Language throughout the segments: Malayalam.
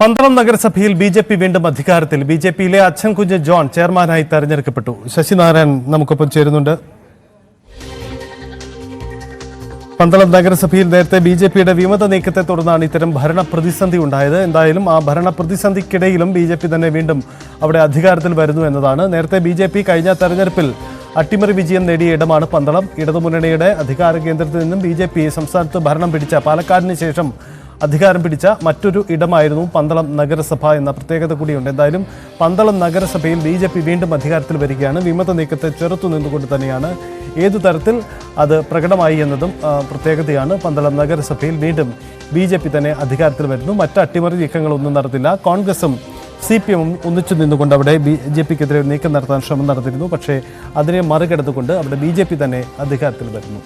പന്തളം നഗരസഭയിൽ ബി.ജെ.പി വീണ്ടും അധികാരത്തിൽ. ബി.ജെ.പിയിലെ അച്ഛൻകുഞ്ഞ് ജോൺ ചെയർമാനായി തെരഞ്ഞെടുക്കപ്പെട്ടു. ശശിനാരായൺ നമുക്കൊപ്പം ചേരുന്നുണ്ട്. പന്തളം നഗരസഭയിൽ നേരത്തെ ബി.ജെ.പിയുടെ വിമത നീക്കത്തെ തുടർന്നാണ് ഇത്തരം ഭരണ പ്രതിസന്ധി ഉണ്ടായത്. എന്തായാലും ആ ഭരണ പ്രതിസന്ധിക്കിടയിലും ബി.ജെ.പി തന്നെ വീണ്ടും അവിടെ അധികാരത്തിൽ വരുന്നു എന്നതാണ്. നേരത്തെ ബി.ജെ.പി കഴിഞ്ഞ തെരഞ്ഞെടുപ്പിൽ അട്ടിമറി വിജയം നേടിയ ഇടമാണ് പന്തളം. ഇടതുമുന്നണിയുടെ അധികാര കേന്ദ്രത്തിൽ നിന്നും ബി.ജെ.പി സംസ്ഥാനത്ത് ഭരണം പിടിച്ച പാലക്കാടിന് ശേഷം അധികാരം പിടിച്ച മറ്റൊരു ഇടമായിരുന്നു പന്തളം നഗരസഭ എന്ന പ്രത്യേകത കൂടിയുണ്ട്. എന്തായാലും പന്തളം നഗരസഭയിൽ ബി.ജെ.പി വീണ്ടും അധികാരത്തിൽ വരികയാണ്. വിമത നീക്കത്തെ ചെറുത്തു നിന്നുകൊണ്ട് തന്നെയാണ്. ഏതു തരത്തിൽ അത് പ്രകടമായി എന്നതും പ്രത്യേകതയാണ്. പന്തളം നഗരസഭയിൽ വീണ്ടും ബി.ജെ.പി തന്നെ അധികാരത്തിൽ വരുന്നു. മറ്റ് അട്ടിമറി നീക്കങ്ങളൊന്നും നടത്തില്ല. കോൺഗ്രസും CPM-ഉം ഒന്നിച്ചു നിന്നുകൊണ്ട് അവിടെ ബി.ജെ.പിക്കെതിരെ നീക്കം നടത്താൻ ശ്രമം നടത്തിയിരുന്നു. പക്ഷേ അതിനെ മറികടന്നുകൊണ്ട് അവിടെ ബി.ജെ.പി തന്നെ അധികാരത്തിൽ വരുന്നു.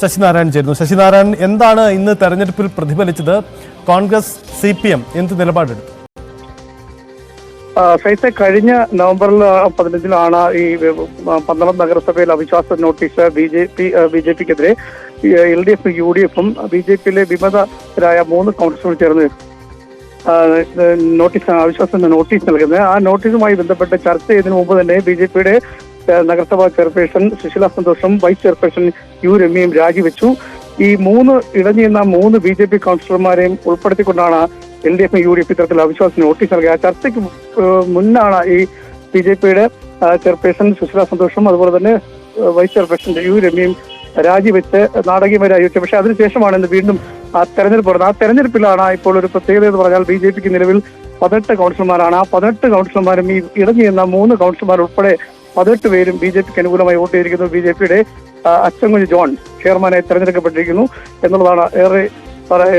ശശിനാരായൺ ചേരുന്നു. ശശിനാരായൺ, എന്താണ് ഇന്ന് തെരഞ്ഞെടുപ്പിൽ പ്രതിഫലിച്ചത്? കോൺഗ്രസ് CPM എന്ത് നിലപാടെടുത്തു? കഴിഞ്ഞ നവംബറിൽ 15-ാണ് ഈ പന്തളം നഗരസഭയിൽ അവിശ്വാസ നോട്ടീസ് ബി.ജെ.പിക്കെതിരെ LDF, UDF-ഉം ബി.ജെ.പിയിലെ വിമതരായ 3 കൗൺസിലർ ചേർന്ന് അവിശ്വാസ നോട്ടീസ് നൽകുന്നത്. ആ നോട്ടീസുമായി ബന്ധപ്പെട്ട് ചർച്ച ചെയ്തതിനു മുമ്പ് തന്നെ ബി.ജെ.പിയുടെ നഗരസഭാ ചെയർപേഴ്സൺ സുശീല സന്തോഷും വൈസ് ചെയർപേഴ്സൺ U രമ്യയും രാജിവെച്ചു. ഈ ഇടഞ്ഞിരുന്ന 3 ബി.ജെ.പി കൗൺസിലർമാരെയും ഉൾപ്പെടുത്തിക്കൊണ്ടാണ് LDF, UDF ഇത്തരത്തിൽ അവിശ്വാസ നോട്ടീസ് നൽകിയത്. ആ ചർച്ചയ്ക്ക് മുന്നാണ് ഈ ബി.ജെ.പിയുടെ ചെയർപേഴ്സൺ സുശീല സന്തോഷും അതുപോലെ തന്നെ വൈസ് ചെയർപേഴ്സൺ U രമ്യയും രാജിവെച്ച് നാടകീയമായി രാജിവെച്ചത്. പക്ഷേ അതിനുശേഷമാണ് ഇന്ന് വീണ്ടും തെരഞ്ഞെടുപ്പ് നടന്നത്. ആ തെരഞ്ഞെടുപ്പിലാണ് ഇപ്പോൾ ഒരു പ്രത്യേകത എന്ന് പറഞ്ഞാൽ ബി.ജെ.പിക്ക് നിലവിൽ 18 കൗൺസിലർമാരാണ്. ആ 18 കൗൺസിലർമാരും ഈ ഇടഞ്ഞിരുന്ന 3 കൗൺസിലർമാർ ഉൾപ്പെടെ 18 പേരും ബി.ജെ.പിക്ക് അനുകൂലമായി വോട്ട് ചെയ്തിരിക്കുന്നു. ബി.ജെ.പിയുടെ അച്ഛൻകുഞ്ഞ് ജോൺ ചെയർമാനായി തെരഞ്ഞെടുക്കപ്പെട്ടിരിക്കുന്നു എന്നുള്ളതാണ് ഏറെ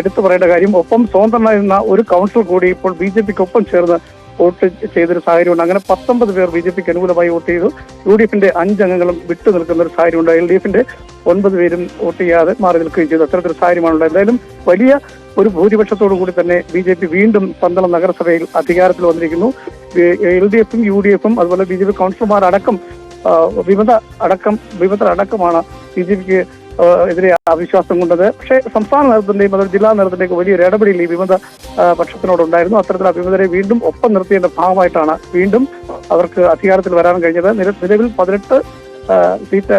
എടുത്തു പറയേണ്ട കാര്യം. ഒപ്പം സ്വതന്ത്രനായിരുന്ന ഒരു കൗൺസിലർ കൂടി ഇപ്പോൾ ബി.ജെ.പിക്കൊപ്പം ചേർന്ന് വോട്ട് ചെയ്തൊരു സാഹചര്യമുണ്ട്. അങ്ങനെ 19 പേർ ബി.ജെ.പിക്ക് അനുകൂലമായി വോട്ട് ചെയ്തു. UDF-ന്റെ 5 അംഗങ്ങളും വിട്ടു നിൽക്കുന്ന ഒരു സാഹചര്യമുണ്ട്. LDF-ന്റെ 9 പേരും വോട്ട് ചെയ്യാതെ മാറി നിൽക്കുകയും ചെയ്തു. അത്തരത്തിലൊരു സാഹചര്യമാണുള്ളത്. എന്തായാലും വലിയ ഒരു ഭൂരിപക്ഷത്തോടു കൂടി തന്നെ ബി.ജെ.പി വീണ്ടും പന്തളം നഗരസഭയിൽ അധികാരത്തിൽ വന്നിരിക്കുന്നു. LDF-ഉം UDF-ഉം അതുപോലെ ബി.ജെ.പി കൗൺസിലർമാരടക്കം വിമതരടക്കമാണ് ബി.ജെ.പിക്ക് എതിരെ അവിശ്വാസം കൊണ്ടത്. പക്ഷേ സംസ്ഥാന നേതൃത്വത്തിന്റെയും അതുപോലെ ജില്ലാ നേതൃത്വത്തിന്റെയും വലിയൊരു ഇടപെടൽ ഈ വിമത പക്ഷത്തിനോടുണ്ടായിരുന്നു. അത്തരത്തിൽ വിമതരെ വീണ്ടും ഒപ്പം നിർത്തിയതിന്റെ ഭാഗമായിട്ടാണ് വീണ്ടും അവർക്ക് അധികാരത്തിൽ വരാൻ കഴിഞ്ഞത്. നിലവിൽ 18 സീറ്റ്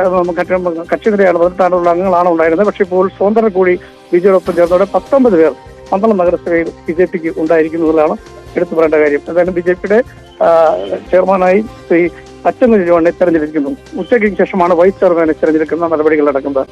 കക്ഷിനിരയാണ് 18 അംഗങ്ങളാണ് ഉണ്ടായിരുന്നത്. പക്ഷേ ഇപ്പോൾ സ്വതന്ത്രർ കൂടി ബി.ജെ.പിയോടൊപ്പം ചേർന്നതോടെ 19 പേർ പന്തളം നഗരസഭയിൽ ബി.ജെ.പിക്ക് ഉണ്ടായിരിക്കുന്നതാണ് എടുത്തു പറയേണ്ട കാര്യം. എന്തായാലും ബി.ജെ.പിയുടെ ചെയർമാനായി ശ്രീ അച്ഛൻകുഞ്ഞ് ജോണിനെ തെരഞ്ഞെടുക്കുന്നു. ഉച്ചയ്ക്ക് ശേഷമാണ് വൈസ് ചെയർമാനെ തെരഞ്ഞെടുക്കുന്ന നടപടികൾ നടക്കുന്നത്.